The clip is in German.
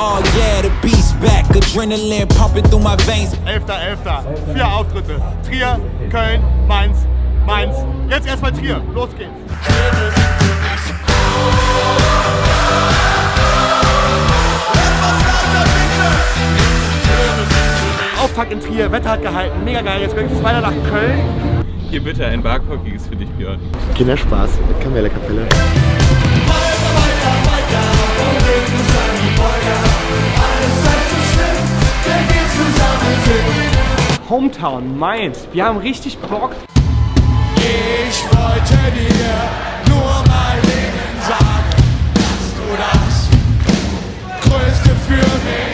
Oh yeah, the beast back, adrenaline pumping through my veins. 11.11. 4 Auftritte. Trier, Köln, Mainz, Mainz. Jetzt erstmal Trier. Los geht's. Auftakt in Trier, Wetter hat gehalten, mega geil. Jetzt geht es weiter nach Köln. Hier bitte ein Barhockey ist für dich, Björn. Kinderspaß mit Kamella-Kapelle. Hometown, Mainz. Wir haben richtig Bock. Ich wollte dir nur mein Leben sagen, dass du das Größte für mich